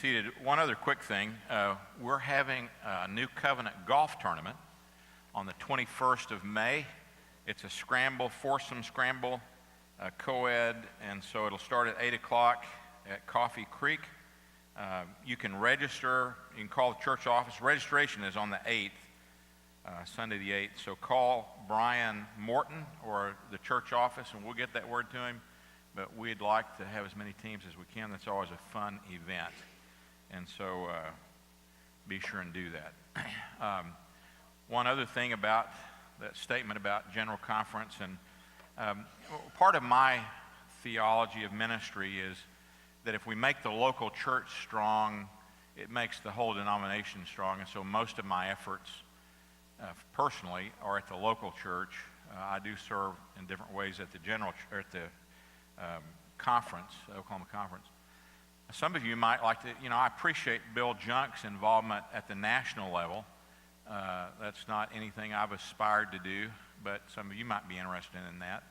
seated. One other quick thing. We're having a New Covenant golf tournament on the 21st of May. It's a scramble, foursome scramble, co-ed, and so it'll start at 8 o'clock at Coffee Creek. You can register. You can call the church office. Registration is on the 8th, Sunday the 8th. So call Brian Morton or the church office, and we'll get that word to him. But we'd like to have as many teams as we can. That's always a fun event. And so be sure and do that. One other thing about that statement about General Conference, and part of my theology of ministry is that if we make the local church strong, it makes the whole denomination strong. And so most of my efforts personally are at the local church. I do serve in different ways at the conference, Oklahoma Conference. Some of you might like to, I appreciate Bill Junk's involvement at the national level. That's not anything I've aspired to do, but some of you might be interested in that.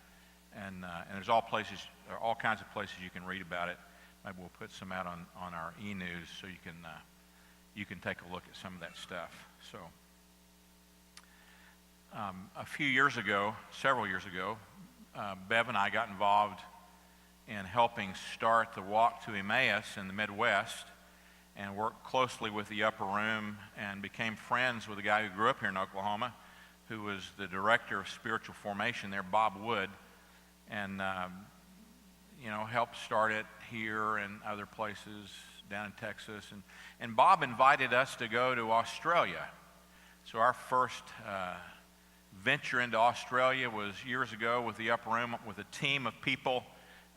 And there's all kinds of places you can read about it. Maybe we'll put some out on our e-news so you can take a look at some of that stuff. So several years ago, Bev and I got involved in helping start the Walk to Emmaus in the Midwest, and worked closely with the Upper Room and became friends with a guy who grew up here in Oklahoma, who was the director of spiritual formation there, Bob Wood, and helped start it here and other places down in Texas. And Bob invited us to go to Australia. So our first venture into Australia was years ago with the Upper Room, with a team of people.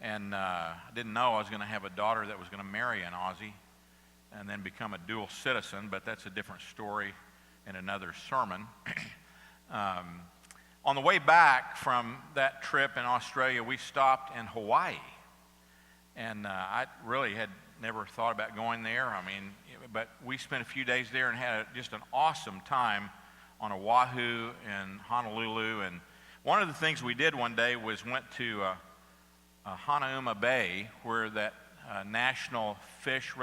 And I didn't know I was going to have a daughter that was going to marry an Aussie and then become a dual citizen, but that's a different story in another sermon. On the way back from that trip in Australia, we stopped in Hawaii. And I really had never thought about going there. But we spent a few days there and had just an awesome time on Oahu and Honolulu. And one of the things we did one day was went to Hanauma Bay, where that national fish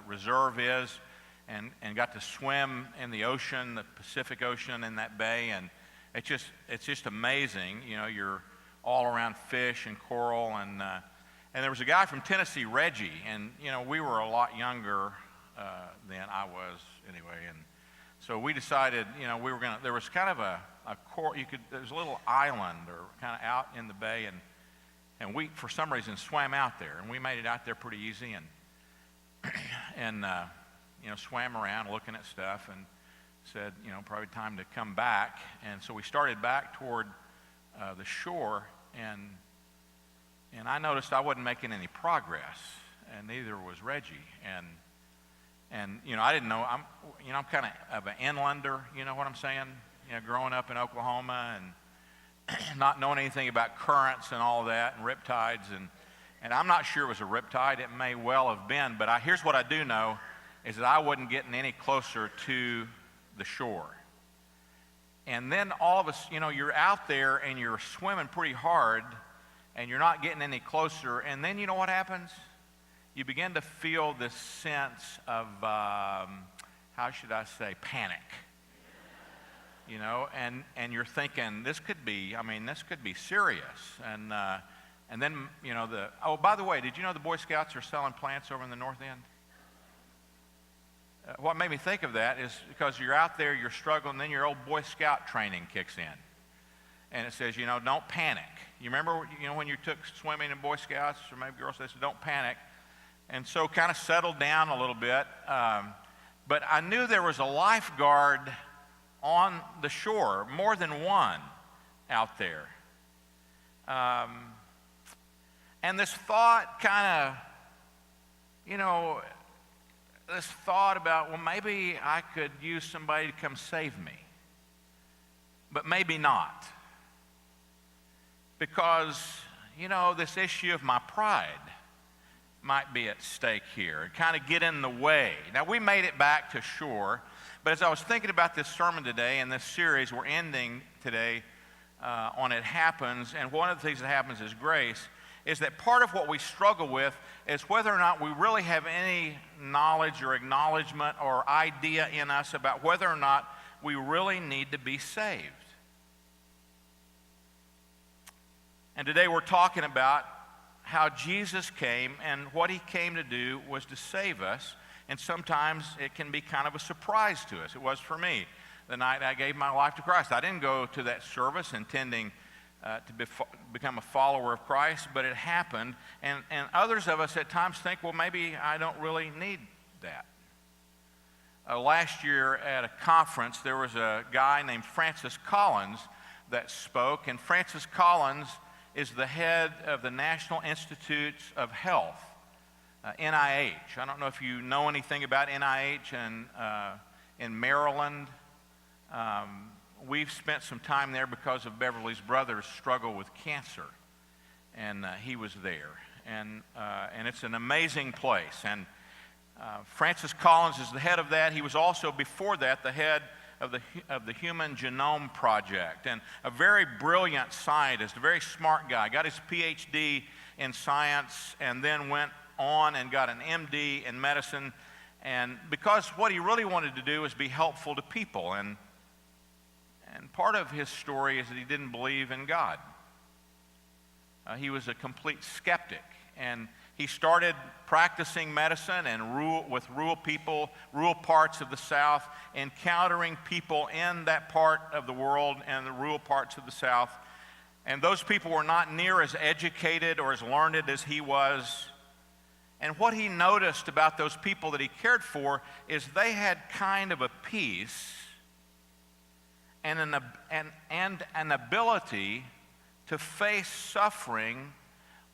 reserve is, and got to swim in the ocean, the Pacific Ocean in that bay, and it's just amazing. You're all around fish and coral, and there was a guy from Tennessee, Reggie, and we were a lot younger than I was anyway, and so we decided we were gonna. There was kind of a coral. There's a little island or kind of out in the bay, and we, for some reason, swam out there, and we made it out there pretty easy, and swam around looking at stuff, and said, probably time to come back. And so we started back toward the shore, and I noticed I wasn't making any progress, and neither was Reggie. And I didn't know. I'm kind of an inlander. You know what I'm saying? Growing up in Oklahoma and not knowing anything about currents and all that and riptides, and I'm not sure it was a riptide. It may well have been, but here's what I do know is that I wasn't getting any closer to the shore. And then all of us, you're out there and you're swimming pretty hard and you're not getting any closer, and then you know what happens? You begin to feel this sense of, how should I say, panic. And you're thinking, this could be serious. And then, by the way, did you know the Boy Scouts are selling plants over in the North End? What made me think of that is because you're out there, you're struggling, then your old Boy Scout training kicks in. And it says, don't panic. You remember, when you took swimming in Boy Scouts, or maybe girls, they said, don't panic. And so kind of settled down a little bit. But I knew there was a lifeguard on the shore, more than one out there. And this thought this thought about, well, maybe I could use somebody to come save me. But maybe not. Because, this issue of my pride might be at stake here and kind of get in the way. Now, we made it back to shore, but as I was thinking about this sermon today and this series we're ending today on It Happens, and one of the things that happens is grace, is that part of what we struggle with is whether or not we really have any knowledge or acknowledgement or idea in us about whether or not we really need to be saved. And today we're talking about how Jesus came, and what he came to do was to save us. And sometimes it can be kind of a surprise to us. It was for me the night I gave my life to Christ. I didn't go to that service intending to become a follower of Christ, but it happened. And others of us at times think, well, maybe I don't really need that. Last year at a conference, there was a guy named Francis Collins that spoke, and Francis Collins is the head of the National Institutes of Health, NIH. I don't know if you know anything about NIH in Maryland. We've spent some time there because of Beverly's brother's struggle with cancer, and he was there. And it's an amazing place. And Francis Collins is the head of that. He was also, before that, the head of the Human Genome Project, and a very brilliant scientist, a very smart guy. Got his PhD in science and then went on and got an MD in medicine, and because what he really wanted to do was be helpful to people. And part of his story is that he didn't believe in God. He was a complete skeptic, and he started practicing medicine and with rural people, rural parts of the South, encountering people in that part of the world and the rural parts of the South. And those people were not near as educated or as learned as he was. And what he noticed about those people that he cared for is they had kind of a peace and an ability to face suffering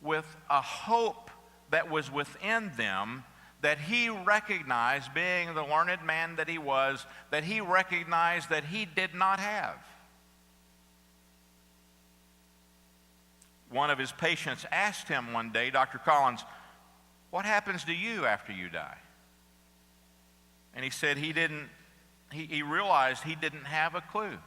with a hope that was within them that he recognized, being the learned man that he was, that he recognized that he did not have. One of his patients asked him one day, Dr. Collins, what happens to you after you die? And he said he realized he didn't have a clue.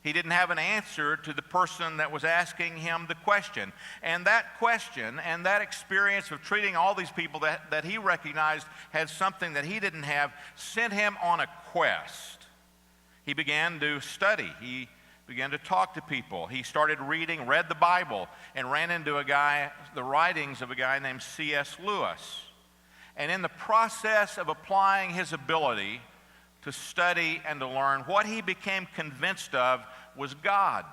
He didn't have an answer to the person that was asking him the question. And that question and that experience of treating all these people that he recognized had something that he didn't have sent him on a quest. He began to study. He began to talk to people. He started read the Bible, and ran into the writings of a guy named C.S. Lewis. And in the process of applying his ability to study and to learn, what he became convinced of was God.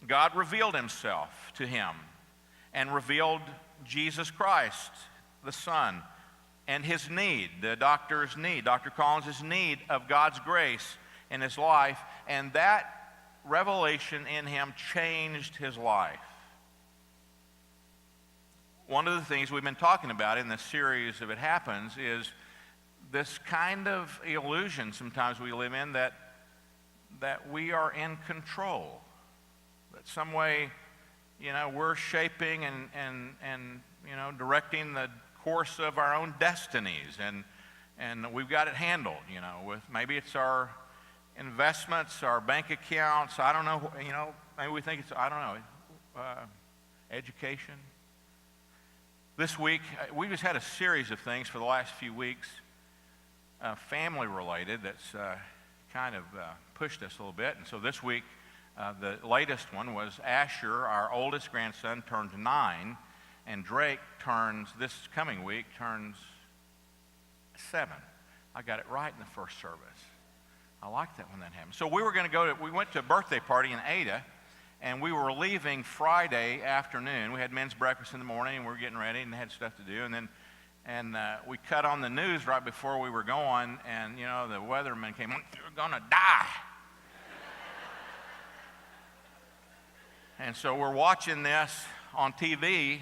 God revealed himself to him and revealed Jesus Christ, the Son, and his need, Dr. Collins' need of God's grace in his life, and that revelation in him changed his life. One of the things we've been talking about in this series of It Happens is this kind of illusion sometimes we live in that we are in control, that some way, we're shaping and directing the course of our own destinies, and we've got it handled, with maybe it's our investments, our bank accounts, I don't know, maybe we think it's, education. This week, we just had a series of things for the last few weeks, family related, that's kind of pushed us a little bit. And so this week, the latest one was Asher, our oldest grandson, turns 9, and Drake this coming week, turns 7. I got it right in the first service. I liked that when that happened. So we went to a birthday party in Ada, and we were leaving Friday afternoon. We had men's breakfast in the morning, and we were getting ready and had stuff to do. And we cut on the news right before we were going, and, the weatherman came on, "You're going to die." And so we're watching this on TV.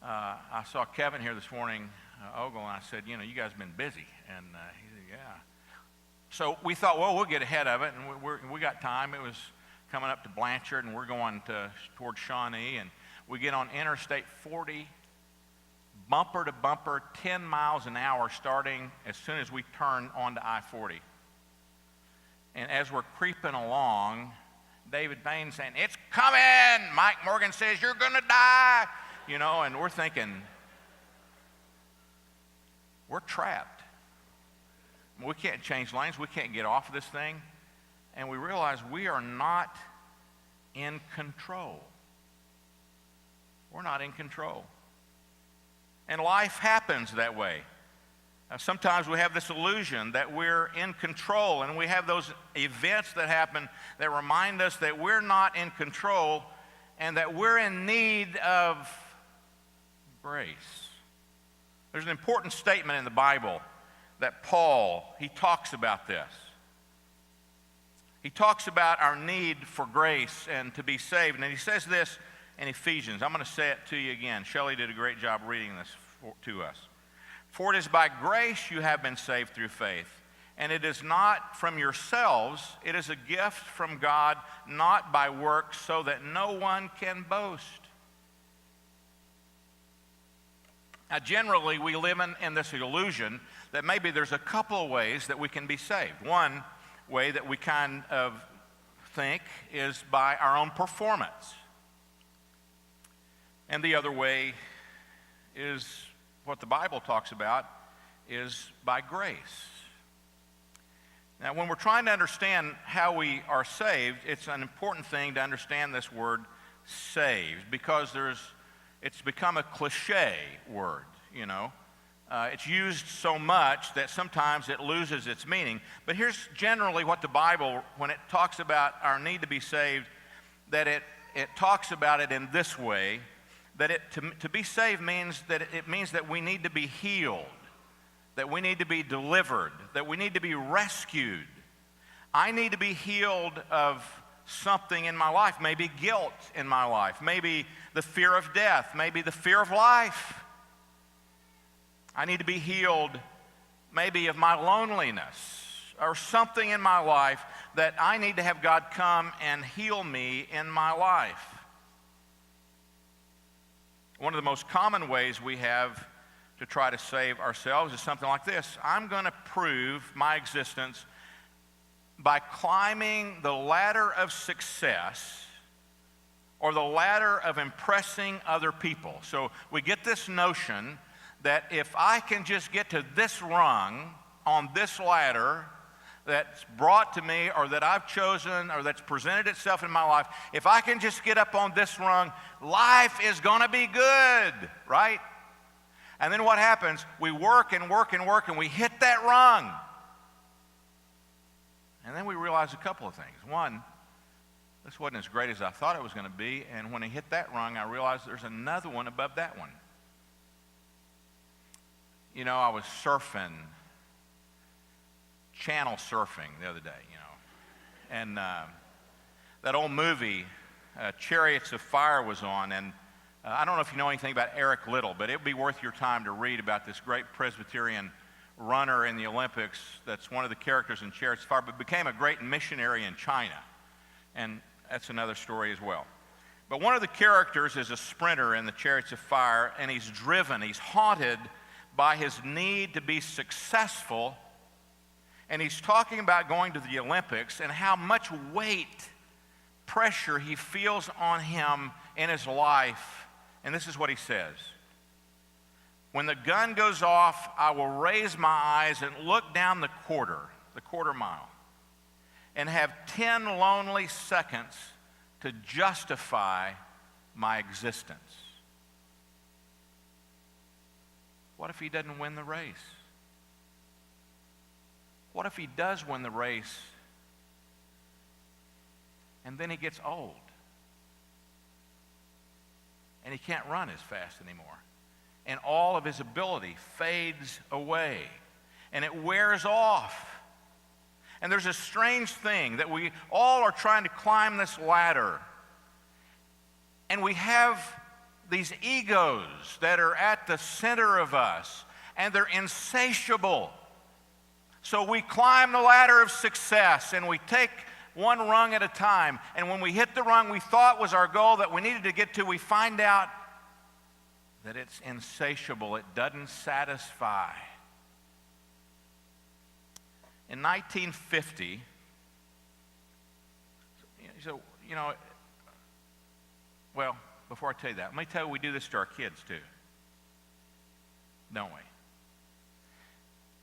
I saw Kevin here this morning, Ogle, and I said, you guys have been busy. And he said, yeah. So we thought, well, we'll get ahead of it, and we got time. It was coming up to Blanchard, and we're going toward Shawnee, and we get on Interstate 40, bumper to bumper, 10 miles an hour, starting as soon as we turn onto I-40. And as we're creeping along David Payne saying, "It's coming." Mike Morgan says, "You're going to die." And we're thinking, we're trapped. We can't change lanes. We can't get off of this thing. And we realize we are not in control. We're not in control. And life happens that way. Sometimes we have this illusion that we're in control, and we have those events that happen that remind us that we're not in control and that we're in need of grace. There's an important statement in the Bible that Paul, he talks about this. He talks about our need for grace and to be saved. And he says this in Ephesians. I'm going to say it to you again. Shelley did a great job reading this to us. "For it is by grace you have been saved through faith, and it is not from yourselves, it is a gift from God, not by works, so that no one can boast." Now, generally, we live in this illusion that maybe there's a couple of ways that we can be saved. One way that we kind of think is by our own performance. And the other way is what the Bible talks about, is by grace. Now, when we're trying to understand how we are saved, it's an important thing to understand this word saved, because it's become a cliche word, It's used so much that sometimes it loses its meaning. But here's generally what the Bible, when it talks about our need to be saved, that it talks about it in this way, that to be saved means that we need to be healed, that we need to be delivered, that we need to be rescued. I need to be healed of something in my life, maybe guilt in my life, maybe the fear of death, maybe the fear of life. I need to be healed maybe of my loneliness or something in my life that I need to have God come and heal me in my life. One of the most common ways we have to try to save ourselves is something like this. I'm going to prove my existence by climbing the ladder of success or the ladder of impressing other people. So we get this notion that if I can just get to this rung on this ladder that's brought to me or that I've chosen or that's presented itself in my life, if I can just get up on this rung, life is going to be good, right? And then what happens? We work and work and work and we hit that rung. And then we realize a couple of things. One, this wasn't as great as I thought it was going to be, and when I hit that rung, I realized there's another one above that one. I was surfing, channel surfing the other day, and that old movie, Chariots of Fire, was on, and I don't know if you know anything about Eric Liddell, but it would be worth your time to read about this great Presbyterian runner in the Olympics that's one of the characters in Chariots of Fire, but became a great missionary in China, and that's another story as well. But one of the characters is a sprinter in the Chariots of Fire, and he's haunted by his need to be successful, and he's talking about going to the Olympics and how much weight, pressure he feels on him in his life. And this is what he says: "When the gun goes off, I will raise my eyes and look down the quarter mile, and have 10 lonely seconds to justify my existence." What if he doesn't win the race? What if he does win the race and then he gets old and he can't run as fast anymore and all of his ability fades away and it wears off? And there's a strange thing that we all are trying to climb this ladder, and we have these egos that are at the center of us, and they're insatiable. So we climb the ladder of success, and we take one rung at a time. And when we hit the rung we thought was our goal that we needed to get to, we find out that it's insatiable. It doesn't satisfy. In 1950, so you know, well, before I tell you that, let me tell you we do this to our kids too, don't we?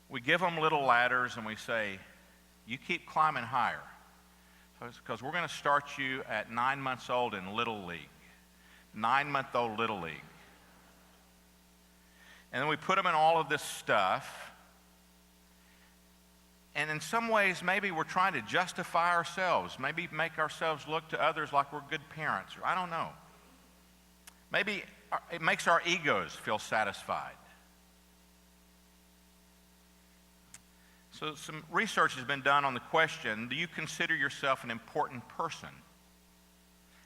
We give them little ladders and we say, you keep climbing higher, because we're going to start you at 9 months old in Little League. 9-month-old Little League. And then we put them in all of this stuff. And in some ways, maybe we're trying to justify ourselves, maybe make ourselves look to others like we're good parents. I don't know. Maybe it makes our egos feel satisfied. So some research has been done on the question, do you consider yourself an important person?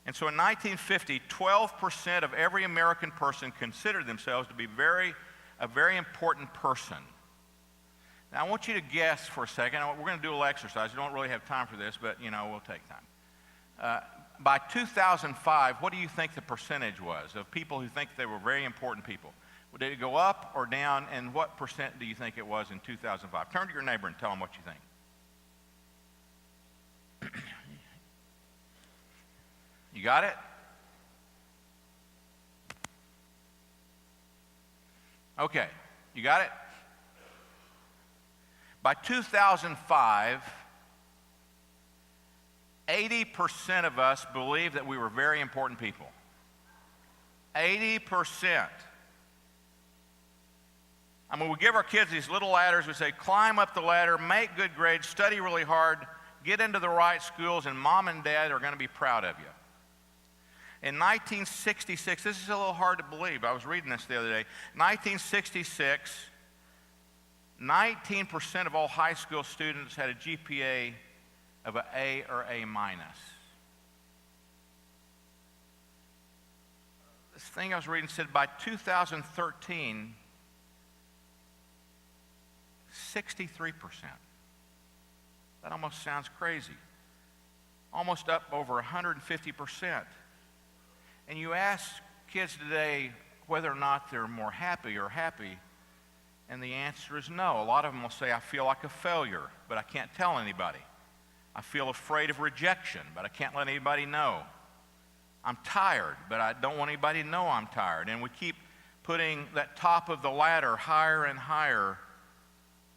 And so in 1950, 12% of every American person considered themselves to be a very important person. Now I want you to guess for a second. We're going to do a little exercise. We don't really have time for this, but you know, we'll take time. By 2005, what do you think the percentage was of people who think they were very important people? Did it go up or down, and what percent do you think it was in 2005? Turn to your neighbor and tell them what you think. You got it? Okay, you got it? By 2005, 80% of us believed that we were very important people. 80%. I mean, we give our kids these little ladders. We say, climb up the ladder, make good grades, study really hard, get into the right schools, and mom and dad are going to be proud of you. In 1966, this is a little hard to believe. I was reading this the other day. 1966, 19% of all high school students had a GPA of an A or A minus. This thing I was reading said by 2013, 63%. That almost sounds crazy. Almost up over 150%. And you ask kids today whether or not they're more happy or happy, and the answer is no. A lot of them will say, I feel like a failure, but I can't tell anybody. I feel afraid of rejection, but I can't let anybody know. I'm tired, but I don't want anybody to know I'm tired. And we keep putting that top of the ladder higher and higher,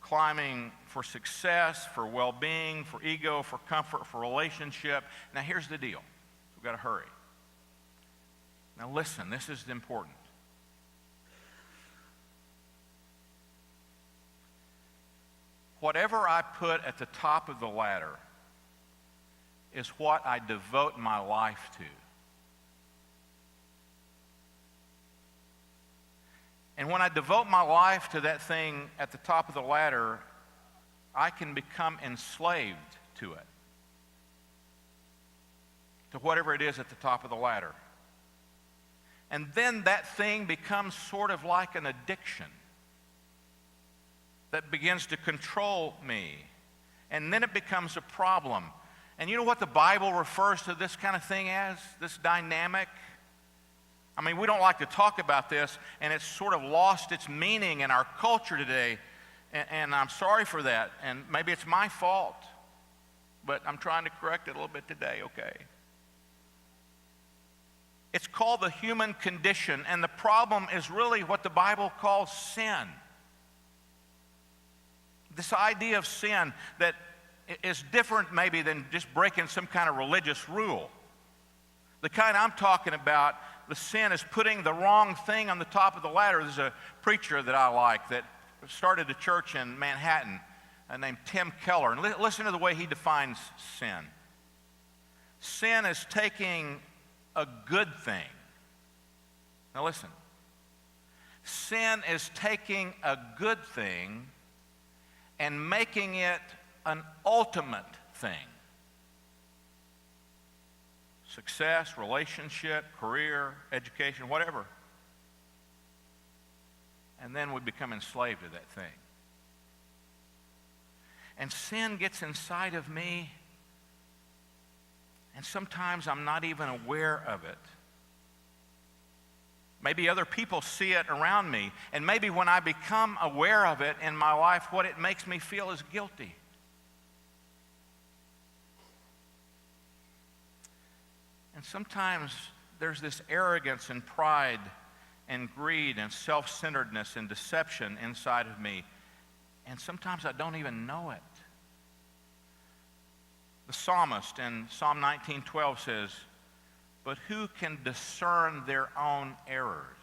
climbing for success, for well-being, for ego, for comfort, for relationship. Now here's the deal. We've got to hurry. Now listen, this is important. Whatever I put at the top of the ladder is what I devote my life to. And when I devote my life to that thing at the top of the ladder, I can become enslaved to it, to whatever it is at the top of the ladder. And then that thing becomes sort of like an addiction that begins to control me. And then it becomes a problem. And you know what the Bible refers to this kind of thing as, this dynamic? I mean, we don't like to talk about this, and it's sort of lost its meaning in our culture today, and I'm sorry for that, and maybe it's my fault, but I'm trying to correct it a little bit today, okay? It's called the human condition, and the problem is really what the Bible calls sin. This idea of sin that is different maybe than just breaking some kind of religious rule. The kind I'm talking about, the sin is putting the wrong thing on the top of the ladder. There's a preacher that I like that started a church in Manhattan named Tim Keller. And listen to the way he defines sin. Sin is taking a good thing. Now listen. Sin is taking a good thing and making it an ultimate thing. Success, relationship, career, education, whatever. And then we become enslaved to that thing. And sin gets inside of me, and sometimes I'm not even aware of it. Maybe other people see it around me, and maybe when I become aware of it in my life, what it makes me feel is guilty. And sometimes there's this arrogance and pride and greed and self-centeredness and deception inside of me. And sometimes I don't even know it. The psalmist in Psalm 19:12 says, "But who can discern their own errors?"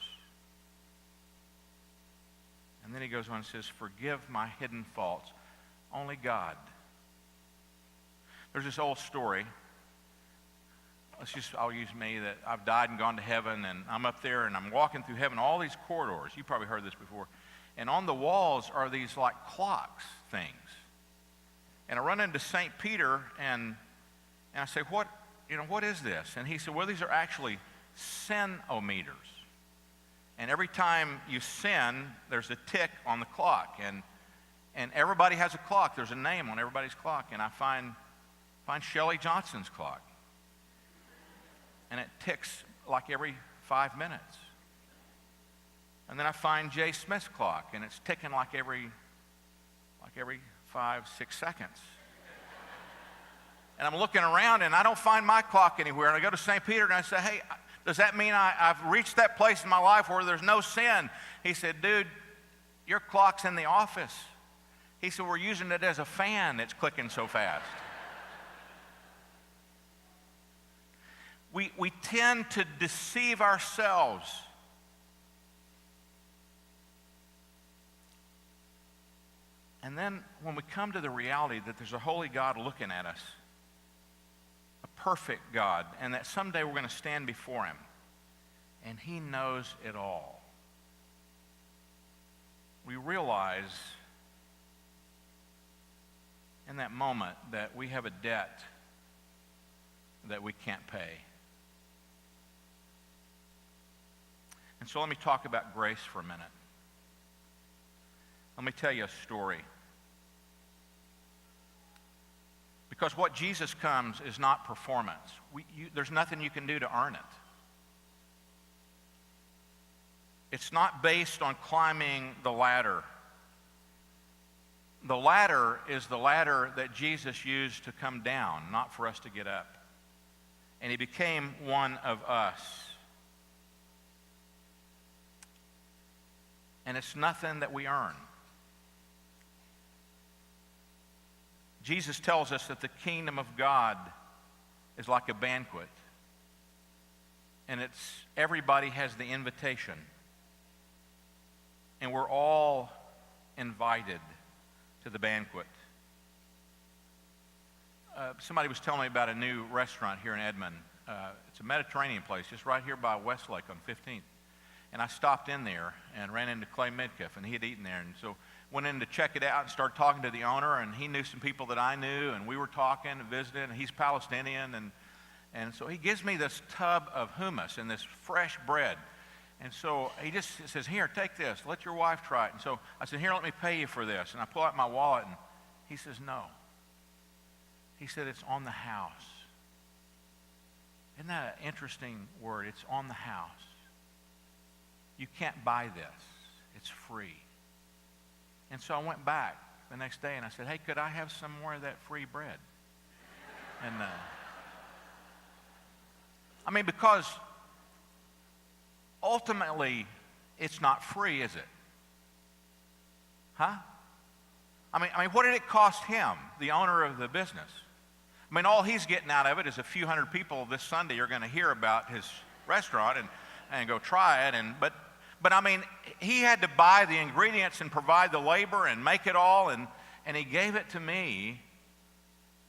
And then he goes on and says, "Forgive my hidden faults." Only God. There's this old story. I'll use me, that I've died and gone to heaven, and I'm up there and I'm walking through heaven, all these corridors. You probably heard this before. And on the walls are these like clocks things. And I run into St. Peter and I say, what is this? And he said, well, these are actually sin-o-meters. And every time you sin, there's a tick on the clock. And everybody has a clock. There's a name on everybody's clock. And I find Shelley Johnson's clock. And it ticks like every 5 minutes. And then I find Jay Smith's clock, and it's ticking like every 5, 6 seconds. And I'm looking around, and I don't find my clock anywhere. And I go to St. Peter, and I say, hey, does that mean I've reached that place in my life where there's no sin? He said, dude, your clock's in the office. He said, we're using it as a fan. It's clicking so fast. We tend to deceive ourselves. And then when we come to the reality that there's a holy God looking at us, a perfect God, and that someday we're going to stand before him, and he knows it all, we realize in that moment that we have a debt that we can't pay. And so let me talk about grace for a minute. Let me tell you a story. Because what Jesus comes is not performance. There's nothing you can do to earn it. It's not based on climbing the ladder. The ladder is the ladder that Jesus used to come down, not for us to get up. And he became one of us. And it's nothing that we earn. Jesus tells us that the kingdom of God is like a banquet. And everybody has the invitation. And we're all invited to the banquet. Somebody was telling me about a new restaurant here in Edmond. It's a Mediterranean place just right here by Westlake on 15th. And I stopped in there and ran into Clay Midkiff, and he had eaten there. And so went in to check it out and started talking to the owner, and he knew some people that I knew, and we were talking and visiting, and he's Palestinian. And so he gives me this tub of hummus and this fresh bread. And so he just says, here, take this. Let your wife try it. And so I said, here, let me pay you for this. And I pull out my wallet, and he says, no. He said, it's on the house. Isn't that an interesting word? It's on the house. You can't buy this. It's free. And so I went back the next day and I said, hey, could I have some more of that free bread? And because ultimately it's not free, is it? Huh? What did it cost him, the owner of the business? All he's getting out of it is a few hundred people this Sunday are going to hear about his restaurant and go try it. But he had to buy the ingredients and provide the labor and make it all, and he gave it to me.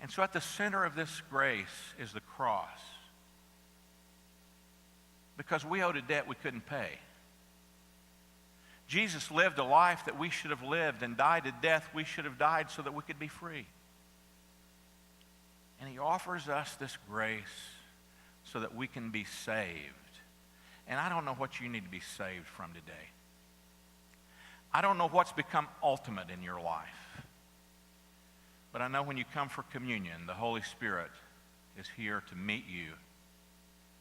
And so at the center of this grace is the cross. Because we owed a debt we couldn't pay. Jesus lived a life that we should have lived and died a death we should have died so that we could be free. And he offers us this grace so that we can be saved. And I don't know what you need to be saved from today. I don't know what's become ultimate in your life. But I know when you come for communion, the Holy Spirit is here to meet you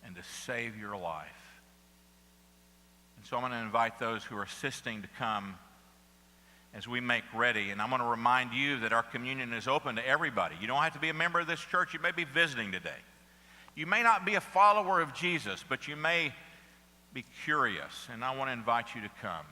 and to save your life. And so I'm going to invite those who are assisting to come as we make ready. And I'm going to remind you that our communion is open to everybody. You don't have to be a member of this church. You may be visiting today. You may not be a follower of Jesus, but you may be curious, and I want to invite you to come.